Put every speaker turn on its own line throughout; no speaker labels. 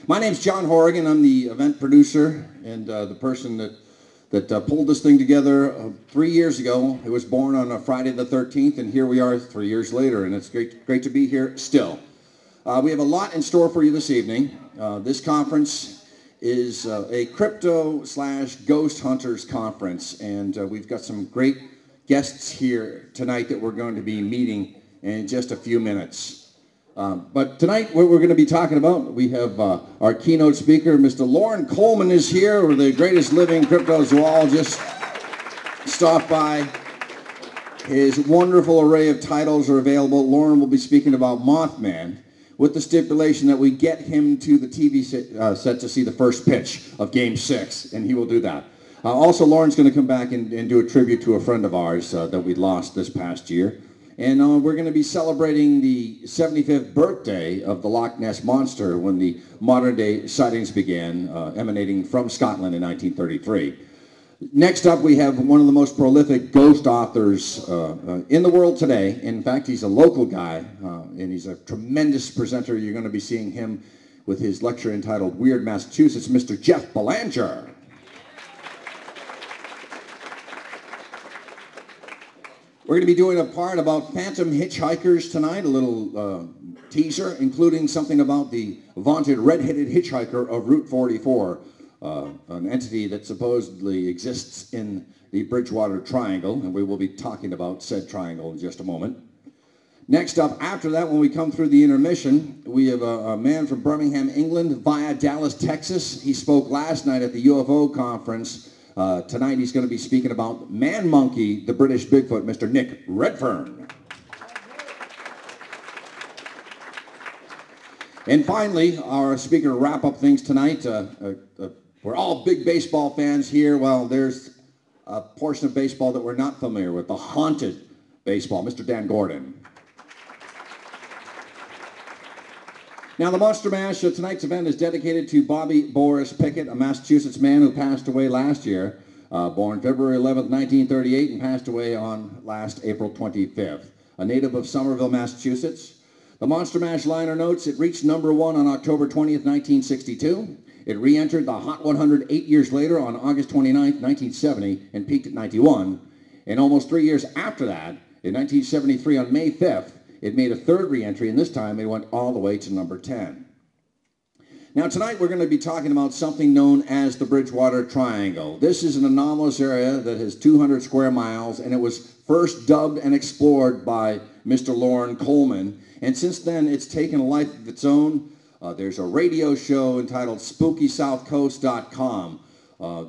My name's John Horrigan. I'm the event producer and the person that pulled this thing together 3 years ago. It was born on a Friday the 13th, and here we are 3 years later, and it's great to be here still. We have a lot in store for you this evening. This conference is a crypto/ghost hunters conference, and we've got some great guests here tonight that we're going to be meeting in just a few minutes. But tonight, what we're going to be talking about, we have our keynote speaker, Mr. Loren Coleman is here, or the greatest living cryptozoologist. Stop by. His wonderful array of titles are available. Loren will be speaking about Mothman, with the stipulation that we get him to the TV set to see the first pitch of Game 6, and he will do that. Also, Loren's going to come back and do a tribute to a friend of ours that we lost this past year. And we're going to be celebrating the 75th birthday of the Loch Ness Monster when the modern-day sightings began, emanating from Scotland in 1933. Next up, we have one of the most prolific ghost authors in the world today. In fact, he's a local guy, and he's a tremendous presenter. You're going to be seeing him with his lecture entitled Weird Massachusetts, Mr. Jeff Belanger. We're going to be doing a part about phantom hitchhikers tonight, a little teaser, including something about the vaunted red-headed hitchhiker of Route 44, an entity that supposedly exists in the Bridgewater Triangle, and we will be talking about said triangle in just a moment. Next up, after that, when we come through the intermission, we have a man from Birmingham, England, via Dallas, Texas. He spoke last night at the UFO conference. Tonight he's going to be speaking about Man Monkey, the British Bigfoot, Mr. Nick Redfern. And finally, our speaker to wrap up things tonight, we're all big baseball fans here. Well, there's a portion of baseball that we're not familiar with, the haunted baseball, Mr. Dan Gordon. Now, the Monster Mash, tonight's event is dedicated to Bobby Boris Pickett, a Massachusetts man who passed away last year, born February 11th, 1938, and passed away on last April 25th. A native of Somerville, Massachusetts. The Monster Mash liner notes, it reached number 1 on October 20th, 1962. It re-entered the Hot 100 8 years later on August 29th, 1970, and peaked at 91. And almost 3 years after that, in 1973 on May 5th, it made a third re-entry, and this time it went all the way to number 10. Now tonight we're going to be talking about something known as the Bridgewater Triangle. This is an anomalous area that has 200 square miles, and it was first dubbed and explored by Mr. Loren Coleman. And since then it's taken a life of its own. There's a radio show entitled SpookySouthCoast.com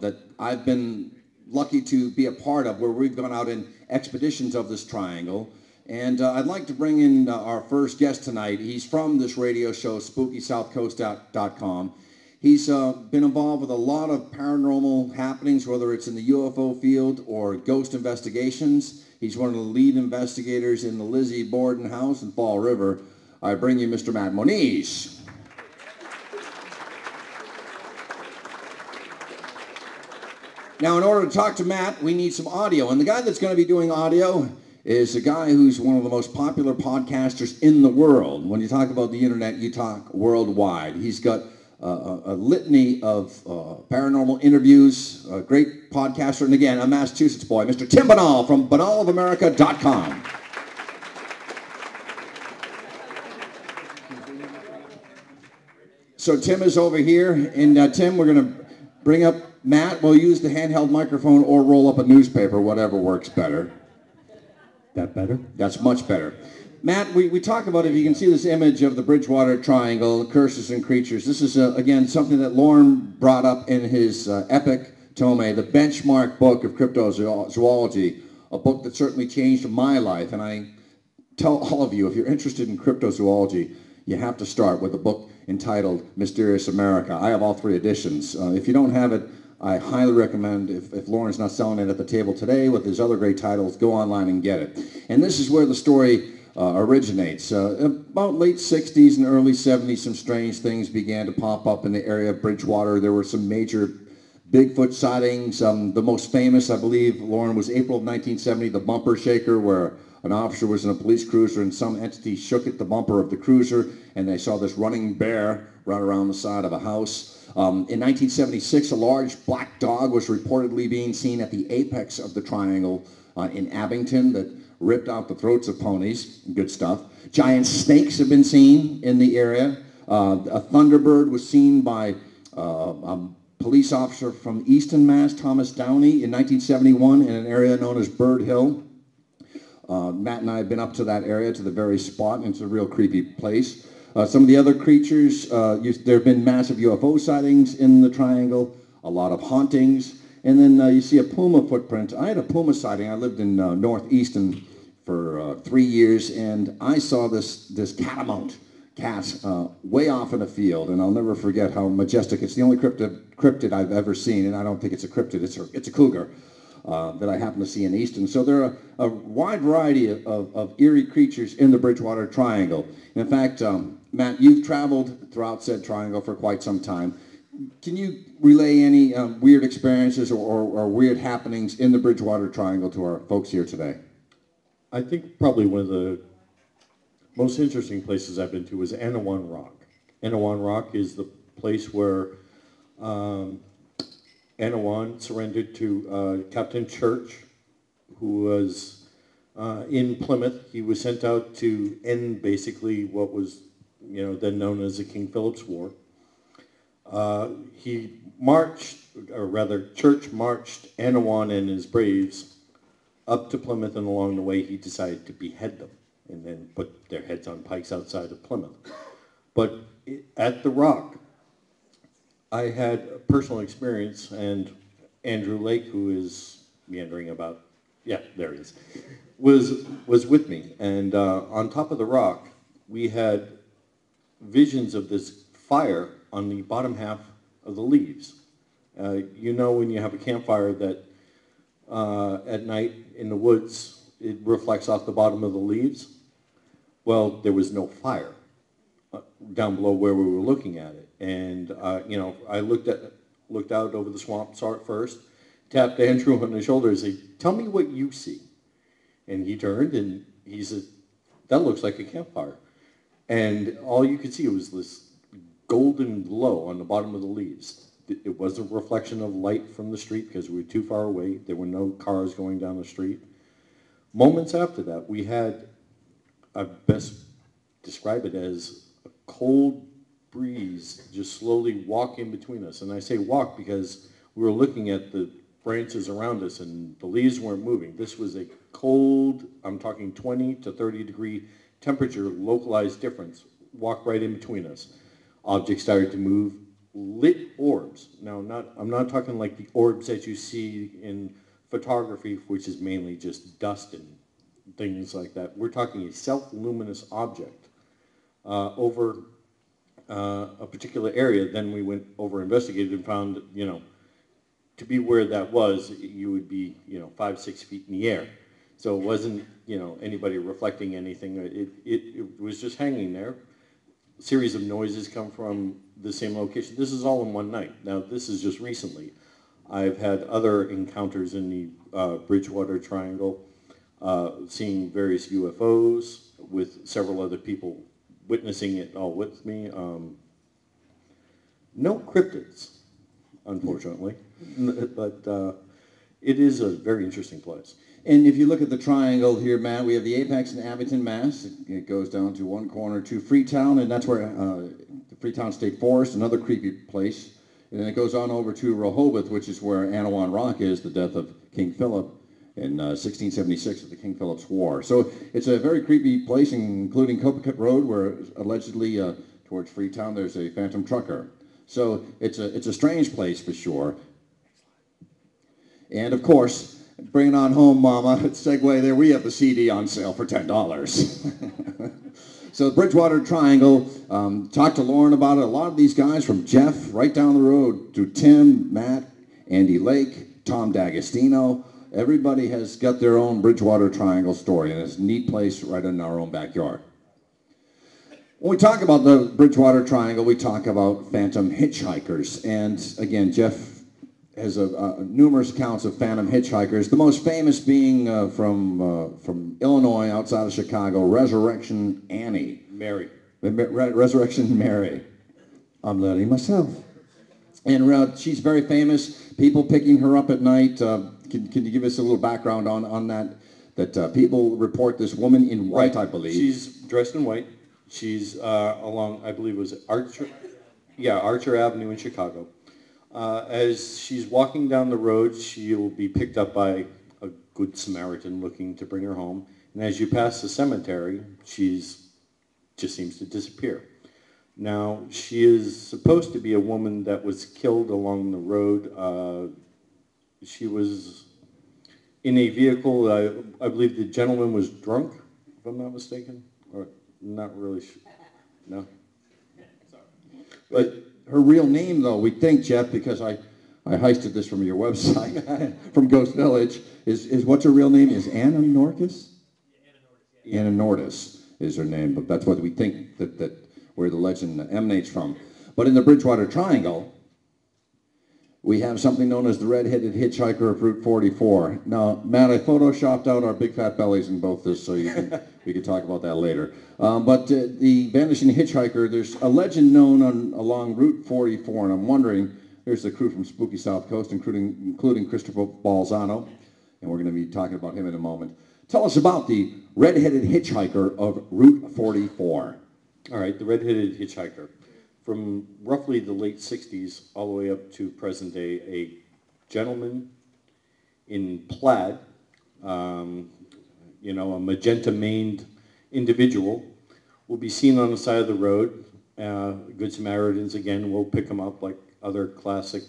that I've been lucky to be a part of, where we've gone out in expeditions of this triangle. And I'd like to bring in our first guest tonight. He's from this radio show, SpookySouthCoast.com. He's been involved with a lot of paranormal happenings, whether it's in the UFO field or ghost investigations. He's one of the lead investigators in the Lizzie Borden house in Fall River. I bring you Mr. Matt Moniz. Now, in order to talk to Matt, we need some audio. And the guy that's going to be doing audio is a guy who's one of the most popular podcasters in the world. When you talk about the internet, you talk worldwide. He's got a litany of paranormal interviews, a great podcaster, and again, a Massachusetts boy, Mr. Tim Binnall from BinnallofAmerica.com. So Tim is over here, and Tim, we're going to bring up Matt. We'll use the handheld microphone or roll up a newspaper, whatever works better.
That better?
That's much better. Matt, we talk about, if you can see this image of the Bridgewater Triangle, curses and creatures. This is, again, something that Loren brought up in his epic tome, the benchmark book of cryptozoology, a book that certainly changed my life. And I tell all of you, if you're interested in cryptozoology, you have to start with a book entitled Mysterious America. I have all 3 editions. If you don't have it, I highly recommend, if Loren's not selling it at the table today with his other great titles, go online and get it. And this is where the story originates. About late 60s and early 70s, some strange things began to pop up in the area of Bridgewater. There were some major Bigfoot sightings. The most famous, I believe, Loren, was April of 1970, the bumper shaker, where an officer was in a police cruiser and some entity shook at the bumper of the cruiser and they saw this running bear run around the side of a house. In 1976, a large black dog was reportedly being seen at the apex of the triangle in Abington that ripped out the throats of ponies. Good stuff. Giant snakes have been seen in the area. A thunderbird was seen by a police officer from Easton, Mass, Thomas Downey, in 1971 in an area known as Bird Hill. Matt and I have been up to that area, to the very spot, and it's a real creepy place. Some of the other creatures, there have been massive UFO sightings in the triangle, a lot of hauntings, and then you see a puma footprint. I had a puma sighting. I lived in Northeastern for 3 years, and I saw this catamount cat way off in a field, and I'll never forget how majestic. It's the only cryptid I've ever seen, and I don't think it's a cryptid. It's a cougar that I happen to see in Easton. So there are a wide variety of eerie creatures in the Bridgewater Triangle. In fact, Matt, you've traveled throughout said triangle for quite some time. Can you relay any weird experiences or weird happenings in the Bridgewater Triangle to our folks here today?
I think probably one of the most interesting places I've been to was Anawan Rock. Anawan Rock is the place where Anawan surrendered to Captain Church, who was in Plymouth. He was sent out to end basically what was, then known as the King Philip's War. He marched, or rather, Church marched Anawan and his braves up to Plymouth, and along the way he decided to behead them and then put their heads on pikes outside of Plymouth. But at the Rock, I had a personal experience, and Andrew Lake, who is meandering about, yeah, there he is, was with me. And on top of the Rock, we had visions of this fire on the bottom half of the leaves. When you have a campfire that at night in the woods, it reflects off the bottom of the leaves. Well, there was no fire down below where we were looking at it. And, I looked out over the swamp, saw it first, tapped Andrew on the shoulder and said, "Tell me what you see." And he turned and he said, "That looks like a campfire." And all you could see was this golden glow on the bottom of the leaves. It wasn't a reflection of light from the street because we were too far away. There were no cars going down the street. Moments after that, we had, I best describe it as a cold breeze just slowly walk in between us. And I say walk because we were looking at the branches around us and the leaves weren't moving. This was a cold, I'm talking 20 to 30 degree temperature, localized difference, walk right in between us. Objects started to move, lit orbs. Now, I'm not talking like the orbs that you see in photography, which is mainly just dust and things like that. We're talking a self-luminous object over a particular area. Then we went over, investigated, and found, to be where that was, you would be, 5-6 feet in the air. So it wasn't, anybody reflecting anything. It was just hanging there. A series of noises come from the same location. This is all in one night. Now, this is just recently. I've had other encounters in the Bridgewater Triangle, seeing various UFOs with several other people witnessing it all with me. No cryptids, unfortunately, but it is a very interesting place.
And if you look at the triangle here, Matt, we have the apex in Abington, Mass. It goes down to one corner to Freetown, and that's where the Freetown State Forest, another creepy place. And then it goes on over to Rehoboth, which is where Anawan Rock is, the death of King Philip in 1676 of the King Philip's War. So it's a very creepy place, including Copacut Road, where allegedly towards Freetown there's a phantom trucker. So it's a strange place for sure. And of course, bring it on home, Mama. Segue there. We have the CD on sale for $10. So the Bridgewater Triangle, talked to Lauren about it. A lot of these guys from Jeff right down the road to Tim, Matt, Andy Lake, Tom D'Agostino. Everybody has got their own Bridgewater Triangle story, and it's a neat place right in our own backyard. When we talk about the Bridgewater Triangle, we talk about phantom hitchhikers. And again, Jeff has numerous accounts of phantom hitchhikers. The most famous being from Illinois, outside of Chicago, Resurrection Annie.
Mary.
Resurrection Mary. I'm letting myself. And she's very famous. People picking her up at night. Can you give us a little background on that? That people report this woman in white, I believe.
She's dressed in white. She's along, I believe it was Archer, Archer Avenue in Chicago. As she's walking down the road, she'll be picked up by a good Samaritan looking to bring her home. And as you pass the cemetery, she's just seems to disappear. Now, she is supposed to be a woman that was killed along the road. She was in a vehicle, I believe the gentleman was drunk, if I'm not mistaken, or not really sure. No?
But her real name, though, we think, Jeff, because I heisted this from your website, from Ghost Village, is what's her real name? Is Anna Norcus? Anna Nordis is her name, but that's what we think that where the legend emanates from. But in the Bridgewater Triangle, we have something known as the red-headed hitchhiker of Route 44. Now, Matt, I photoshopped out our big fat bellies in both this, so we can talk about that later. But the vanishing hitchhiker, there's a legend known along Route 44, and I'm wondering, there's the crew from Spooky South Coast, including Christopher Balzano, and we're going to be talking about him in a moment. Tell us about the red-headed hitchhiker of Route 44.
All right, the red-headed hitchhiker. From roughly the late 60s all the way up to present day, a gentleman in plaid, a magenta-maned individual will be seen on the side of the road. Good Samaritans, again, will pick him up like other classic,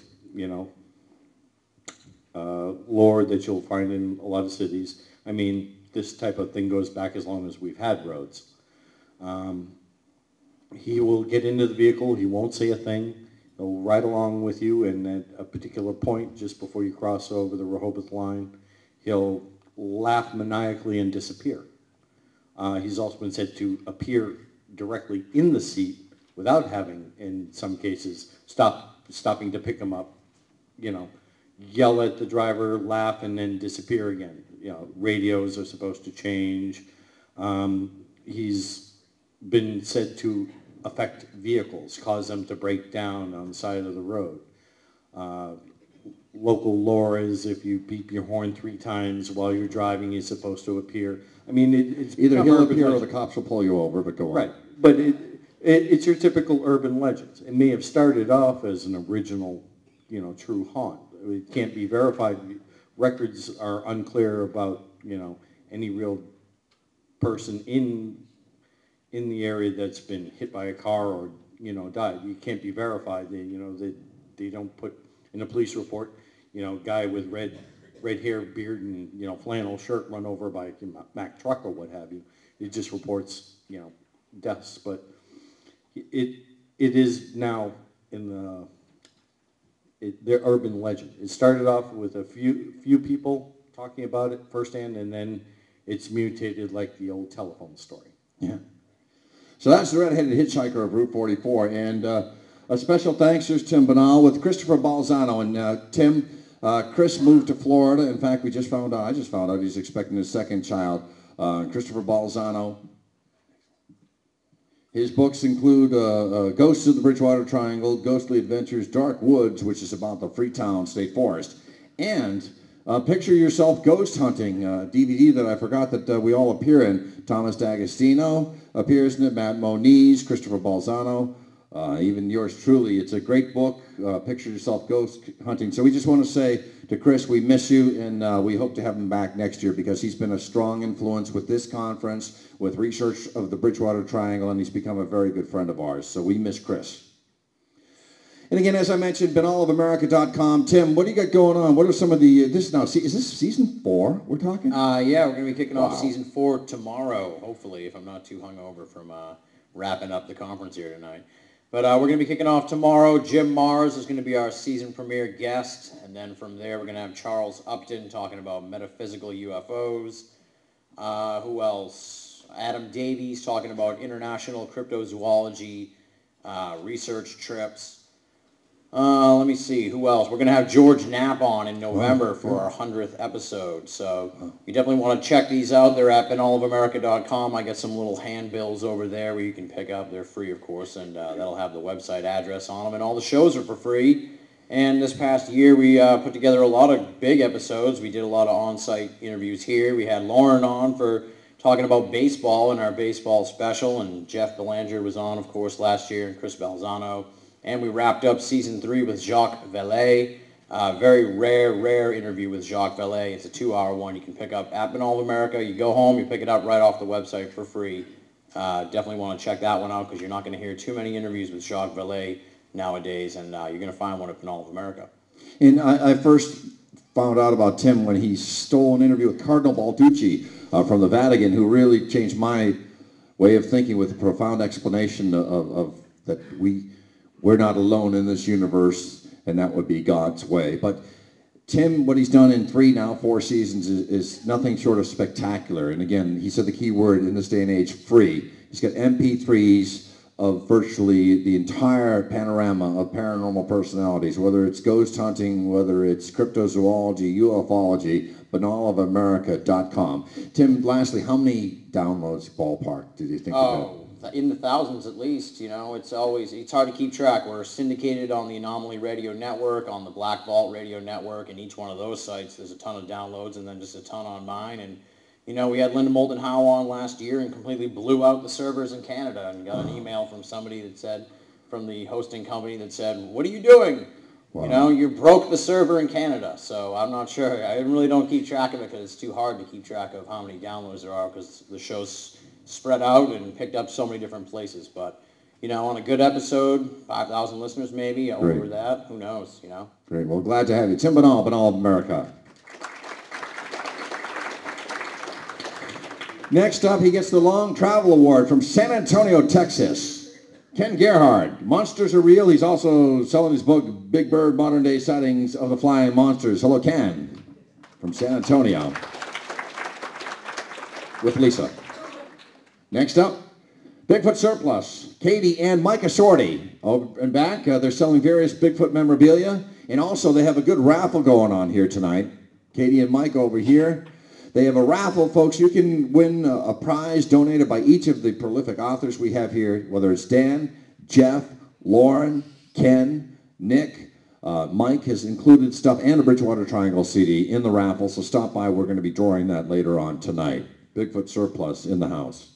lore that you'll find in a lot of cities. I mean, this type of thing goes back as long as we've had roads. He will get into the vehicle, he won't say a thing, he'll ride along with you, and at a particular point, just before you cross over the Rehoboth line, he'll laugh maniacally and disappear. He's also been said to appear directly in the seat without having, in some cases, stopping to pick him up, yell at the driver, laugh, and then disappear again. Radios are supposed to change. He's been said to affect vehicles, cause them to break down on the side of the road. Local lore is if you beep your horn 3 times while you're driving, he's supposed to appear. I mean, it's
either he'll appear or the cops will pull you over, but go on.
Right, but it's your typical urban legends. It may have started off as an original, true haunt. It can't be verified. Records are unclear about, any real person in the area that's been hit by a car or, died. It can't be verified. They don't put in a police report, guy with red hair, beard, and, flannel shirt run over by a Mack truck or what have you. It just reports, deaths. But it is now in the urban legend. It started off with a few people talking about it firsthand, and then it's mutated like the old telephone story.
Yeah. So that's the red-headed hitchhiker of Route 44. And a special thanks, there's Tim Banal with Christopher Balzano. And Tim, Chris moved to Florida. In fact, I just found out he's expecting his second child. Christopher Balzano. His books include Ghosts of the Bridgewater Triangle, Ghostly Adventures, Dark Woods, which is about the Freetown State Forest, and Picture Yourself Ghost Hunting, DVD that I forgot that we all appear in. Thomas D'Agostino appears in it, Matt Moniz, Christopher Balzano, even yours truly. It's a great book, Picture Yourself Ghost Hunting. So we just want to say to Chris, we miss you, and we hope to have him back next year because he's been a strong influence with this conference, with research of the Bridgewater Triangle, and he's become a very good friend of ours. So we miss Chris. And again, as I mentioned, BenallofAmerica.com. Tim, what do you got going on? What are some of the, is this season 4 we're talking?
Yeah, we're going to be kicking off season 4 tomorrow, hopefully, if I'm not too hungover from wrapping up the conference here tonight. But we're going to be kicking off tomorrow. Jim Mars is going to be our season premiere guest. And then from there, we're going to have Charles Upton talking about metaphysical UFOs. Who else? Adam Davies talking about international cryptozoology research trips. Let me see, who else? We're going to have George Knapp on in November for our 100th episode. So you definitely want to check these out. They're at benallofamerica.com. I got some little handbills over there where you can pick up. They're free, of course, and that'll have the website address on them. And all the shows are for free. And this past year, we put together a lot of big episodes. We did a lot of on-site interviews here. We had Lauren on for talking about baseball in our baseball special, and Jeff Belanger was on, of course, last year, and Chris Balzano. And we wrapped up season 3 with Jacques Vallée. Very rare interview with Jacques Vallée. It's a 2-hour one you can pick up at Binnall of America. You go home, you pick it up right off the website for free. Definitely want to check that one out because you're not going to hear too many interviews with Jacques Vallée nowadays, and you're going to find one at Binnall of America.
And I first found out about Tim when he stole an interview with Cardinal Balducci from the Vatican, who really changed my way of thinking with a profound explanation of that we're not alone in this universe, and that would be God's way. But Tim, what he's done in 4 seasons is nothing short of spectacular. And again, he said the key word in this day and age, free. He's got MP3s of virtually the entire panorama of paranormal personalities, whether it's ghost hunting, whether it's cryptozoology, ufology, benallofamerica.com. Tim, lastly, how many downloads ballpark did you think you had?
In the thousands at least. You know, it's hard to keep track. We're syndicated on the Anomaly Radio Network, on the Black Vault Radio Network, and each one of those sites there's a ton of downloads, and then just a ton on mine. And you know, we had Linda Moulton Howe on last year and completely blew out the servers in Canada, and got an email from somebody that said, from the hosting company, that said, "What are you doing? Wow. You know, you broke the server in Canada." So I'm not sure. I really don't keep track of it because it's too hard to keep track of how many downloads there are because the show's spread out and picked up so many different places. But, you know, on a good episode, 5,000 listeners maybe, over that, who knows, you know.
Great. Well, glad to have you. Tim Binnall, Binnall of America. Next up, he gets the Long Travel Award from San Antonio, Texas. Ken Gerhard. Monsters Are Real. He's also selling his book, Big Bird, Modern Day Sightings of the Flying Monsters. Hello, Ken, from San Antonio, with Lisa. Next up, Bigfoot Surplus. Katie and Micah Shorty. Over and back, they're selling various Bigfoot memorabilia. And also, they have a good raffle going on here tonight. Katie and Mike over here. They have a raffle, folks. You can win a prize donated by each of the prolific authors we have here, whether it's Dan, Jeff, Lauren, Ken, Nick. Mike has included stuff and a Bridgewater Triangle CD in the raffle, so stop by. We're going to be drawing that later on tonight. Bigfoot Surplus in the house.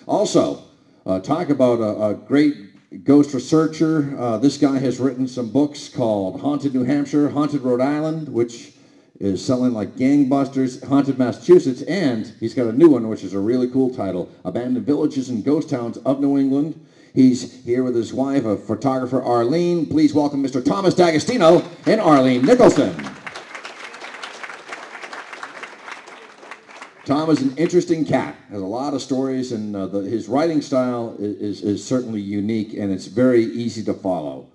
Also, talk about a great ghost researcher. This guy has written some books called Haunted New Hampshire, Haunted Rhode Island, which is selling like gangbusters, Haunted Massachusetts, and he's got a new one, which is a really cool title, Abandoned Villages and Ghost Towns of New England. He's here with his wife, a photographer, Arlene. Please welcome Mr. Thomas D'Agostino and Arlene Nicholson. Tom is an interesting cat, has a lot of stories, and his writing style is certainly unique, and it's very easy to follow.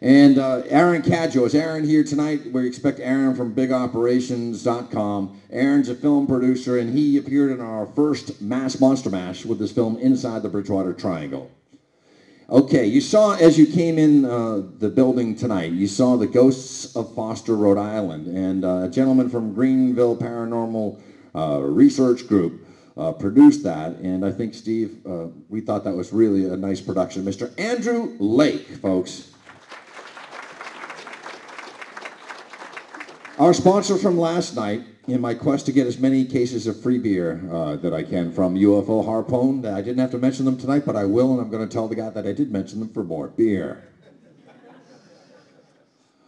And Aaron Cadjo. Is Aaron here tonight? We expect Aaron from BigOperations.com. Aaron's a film producer, and he appeared in our first Mass Monster Mash with this film, Inside the Bridgewater Triangle. Okay, you saw, as you came in the building tonight, you saw the Ghosts of Foster, Rhode Island, and a gentleman from Greenville Paranormal Research Group produced that, and I think, Steve, we thought that was really a nice production. Mr. Andrew Lake, folks. Our sponsor from last night, in my quest to get as many cases of free beer that I can from UFO Harpoon, I didn't have to mention them tonight, but I will, and I'm going to tell the guy that I did mention them for more beer.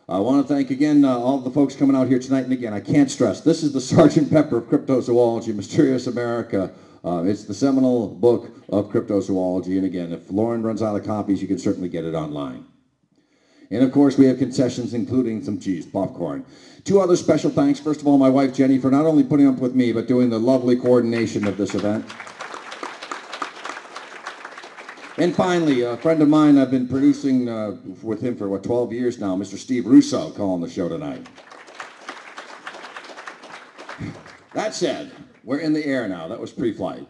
I want to thank again all the folks coming out here tonight, and again, I can't stress, this is the Sgt. Pepper of Cryptozoology, Mysterious America. It's the seminal book of cryptozoology, and again, if Lauren runs out of copies, you can certainly get it online. And of course, we have concessions, including some cheese, popcorn. 2 other special thanks. First of all, my wife, Jenny, for not only putting up with me, but doing the lovely coordination of this event. And finally, a friend of mine, I've been producing with him for, 12 years now, Mr. Steve Russo, calling the show tonight. That said, we're in the air now. That was pre-flight.